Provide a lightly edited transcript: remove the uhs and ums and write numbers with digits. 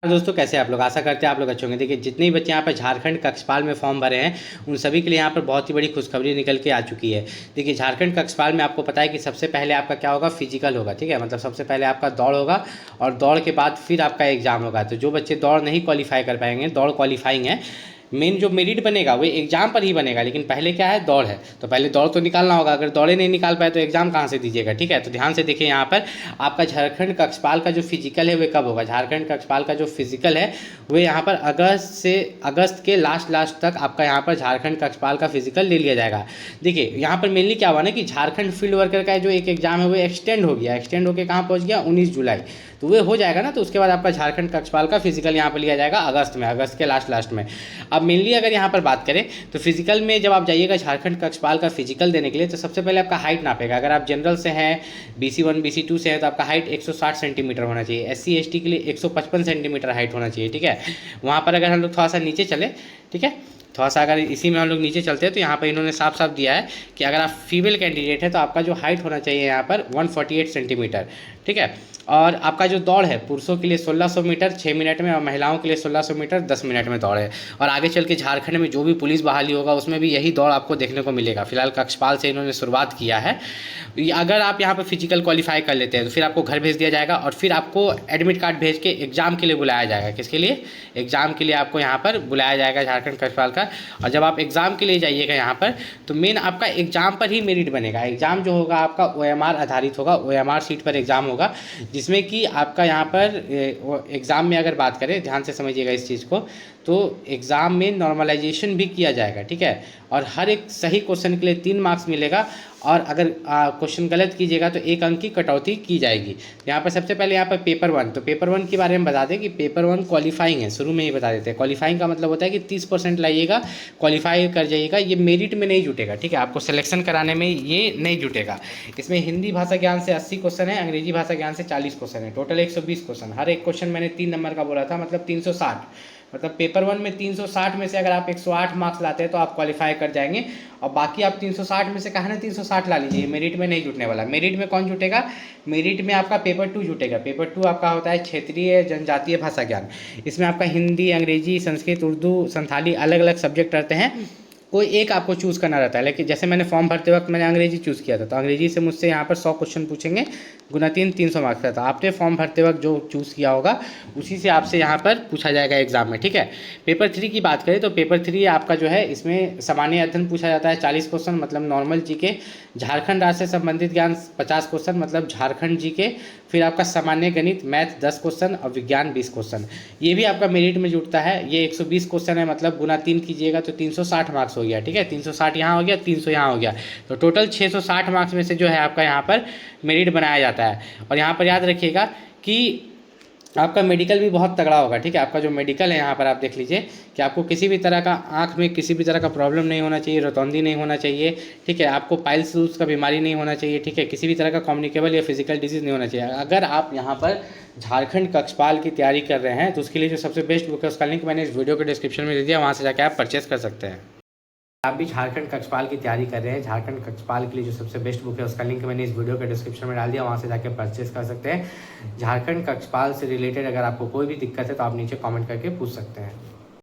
दोस्तों कैसे आप लोग, आशा करते हैं आप लोग अच्छे होंगे। देखिए जितने भी बच्चे यहाँ पर झारखंड कक्षपाल में फॉर्म भरे हैं उन सभी के लिए यहाँ पर बहुत ही बड़ी खुशखबरी निकल के आ चुकी है। देखिए झारखंड कक्षपाल में आपको पता है कि सबसे पहले आपका क्या होगा, फिजिकल होगा। ठीक है, मतलब सबसे पहले आपका दौड़ होगा और दौड़ के बाद फिर आपका एग्जाम होगा। तो जो बच्चे दौड़ नहीं क्वालिफाई कर पाएंगे, दौड़ क्वालिफाइंग है, मेन जो मेरिट बनेगा वो एग्जाम पर ही बनेगा। लेकिन पहले क्या है, दौड़ है, तो पहले दौड़ तो निकालना होगा। अगर दौड़े नहीं निकाल पाए तो एग्जाम कहाँ से दीजिएगा। ठीक है, तो ध्यान से देखिए यहाँ पर आपका झारखंड कक्षपाल का जो फिजिकल है वो कब होगा। झारखंड कक्षपाल का जो फिजिकल है वो यहाँ पर अगस्त के लास्ट तक आपका यहाँ पर झारखंड कक्षपाल का फिजिकल ले लिया जाएगा। देखिए यहाँ पर मेनली क्या हुआ ना कि झारखंड फील्ड वर्कर का जो एक एग्जाम है वो एक्सटेंड हो गया। एक्सटेंड होकर कहाँ पहुँच गया, 19 जुलाई। तो वो हो जाएगा ना, तो उसके बाद आपका झारखंड कक्षपाल का फिजिकल यहाँ पर लिया जाएगा अगस्त में, अगस्त के लास्ट में। अब मेनली अगर यहाँ पर बात करें तो फिजिकल में जब आप जाइएगा झारखंड कक्षपाल का फिजिकल देने के लिए, तो सबसे पहले आपका हाइट नापेगा। अगर आप जनरल से हैं, BC1 BC2 से है, तो आपका हाइट 160 सेंटीमीटर होना चाहिए। SC ST के लिए 155 सेंटीमीटर हाइट होना चाहिए। ठीक है, वहाँ पर अगर हम लोग थोड़ा सा नीचे चले, ठीक है, थोड़ा सा अगर इसी में हम लोग नीचे चलते हैं तो यहाँ पर इन्होंने साफ साफ दिया है कि अगर आप फीमेल कैंडिडेट है तो आपका जो हाइट होना चाहिए यहाँ पर 148 सेंटीमीटर। ठीक है, और आपका जो दौड़ है पुरुषों के लिए 1600 मीटर 6 मिनट में और महिलाओं के लिए 1600 मीटर 10 मिनट में दौड़ है। और आगे चल के झारखंड में जो भी पुलिस बहाली होगा उसमें भी यही दौड़ आपको देखने को मिलेगा। फिलहाल कक्षपाल से इन्होंने शुरुआत किया है। अगर आप यहाँ पर फिजिकल क्वालिफाई कर लेते हैं तो फिर आपको घर भेज दिया जाएगा और फिर आपको एडमिट कार्ड भेज के एग्जाम के लिए बुलाया जाएगा। किसके लिए, एग्जाम के लिए आपको यहाँ पर बुलाया जाएगा झारखंड कक्षपाल का। और जब आप एग्जाम के लिए जाइएगा यहाँ पर तो मेन आपका एग्जाम पर ही मेरिट बनेगा। एग्जाम जो होगा आपका OMR आधारित होगा, OMR सीट पर एग्जाम होगा, जिसमें कि आपका यहाँ पर एग्ज़ाम में अगर बात करें, ध्यान से समझिएगा इस चीज़ को, तो एग्ज़ाम में नॉर्मलाइजेशन भी किया जाएगा। ठीक है, और हर एक सही क्वेश्चन के लिए 3 मार्क्स मिलेगा और अगर क्वेश्चन गलत कीजिएगा तो 1 अंक की कटौती की जाएगी। यहाँ पर सबसे पहले यहाँ पर पेपर 1, तो पेपर 1 के बारे में बता दें कि पेपर 1 क्वालिफाइंग है। शुरू में ही बता देते हैं, क्वालिफाइंग का मतलब होता है कि 30% लाइएगा, क्वालिफाई कर जाइएगा। ये मेरिट में नहीं जुटेगा। ठीक है, आपको सिलेक्शन कराने में ये नहीं जुटेगा। इसमें हिंदी भाषा ज्ञान से 80 क्वेश्चन है, अंग्रेजी भाषा ज्ञान से 40 क्वेश्चन है, टोटल 120 क्वेश्चन। हर एक क्वेश्चन मैंने 3 नंबर का बोला था, मतलब 360। मतलब पेपर 1 में 360 में से अगर आप 108 मार्क्स लाते हैं तो आप क्वालिफाई कर जाएंगे। और बाकी आप 360 में से कहा ना 360 ला लीजिए, मेरिट में नहीं जुटने वाला। मेरिट में कौन जुटेगा, मेरिट में आपका पेपर 2 जुटेगा। पेपर 2 आपका होता है क्षेत्रीय जनजातीय भाषा ज्ञान। इसमें आपका हिंदी, अंग्रेजी, संस्कृत, उर्दू, संथाली अलग अलग सब्जेक्ट रहते हैं। कोई एक आपको चूज़ करना रहता है। लेकिन जैसे मैंने फॉर्म भरते वक्त मैंने अंग्रेजी चूज़ किया था, तो अंग्रेजी से मुझसे यहाँ पर 100 क्वेश्चन पूछेंगे, गुना 300 मार्क्स का था। आपने फॉर्म भरते वक्त जो चूज़ किया होगा उसी से आपसे यहाँ पर पूछा जाएगा एग्जाम में। ठीक है, पेपर 3 की बात करें तो पेपर 3 आपका जो है, इसमें सामान्य अध्ययन पूछा जाता है 40 क्वेश्चन, मतलब नॉर्मल GK, झारखंड राज्य से संबंधित ज्ञान 50 क्वेश्चन, मतलब झारखंड GK, फिर आपका सामान्य गणित मैथ 10 क्वेश्चन और विज्ञान 20 क्वेश्चन। ये भी आपका मेरिट में जुटता है। ये 120 क्वेश्चन है, मतलब गुना 3 कीजिएगा तो 360 मार्क्स हो गया। ठीक है, 360 यहाँ हो गया, 300 यहाँ हो गया, तो टोटल 660 मार्क्स में से जो है आपका यहाँ पर मेरिट बनाया जाता है। और यहाँ पर याद रखिएगा कि आपका मेडिकल भी बहुत तगड़ा होगा। ठीक है, आपका जो मेडिकल है यहाँ पर आप देख लीजिए कि आपको किसी भी तरह का आँख में किसी भी तरह का प्रॉब्लम नहीं होना चाहिए, रोतौंदी नहीं होना चाहिए। ठीक है, आपको पाइल्स का बीमारी नहीं होना चाहिए। ठीक है, किसी भी तरह का कम्युनिकेबल या फिजिकल डिजीज़ नहीं होना चाहिए। अगर आप यहाँ पर झारखंड कक्षपाल की तैयारी कर रहे हैं तो उसके लिए जो सबसे बेस्ट बुक है उसका लिंक मैंने इस वीडियो के डिस्क्रिप्शन में दे दिया, वहाँ से जाकर आप परचेस कर सकते हैं। आप भी झारखंड कक्षपाल की तैयारी कर रहे हैं, झारखंड कक्षपाल के लिए जो सबसे बेस्ट बुक है उसका लिंक मैंने इस वीडियो के डिस्क्रिप्शन में डाल दिया, वहाँ से जाके परचेस कर सकते हैं। झारखंड कक्षपाल से रिलेटेड अगर आपको कोई भी दिक्कत है तो आप नीचे कमेंट करके पूछ सकते हैं।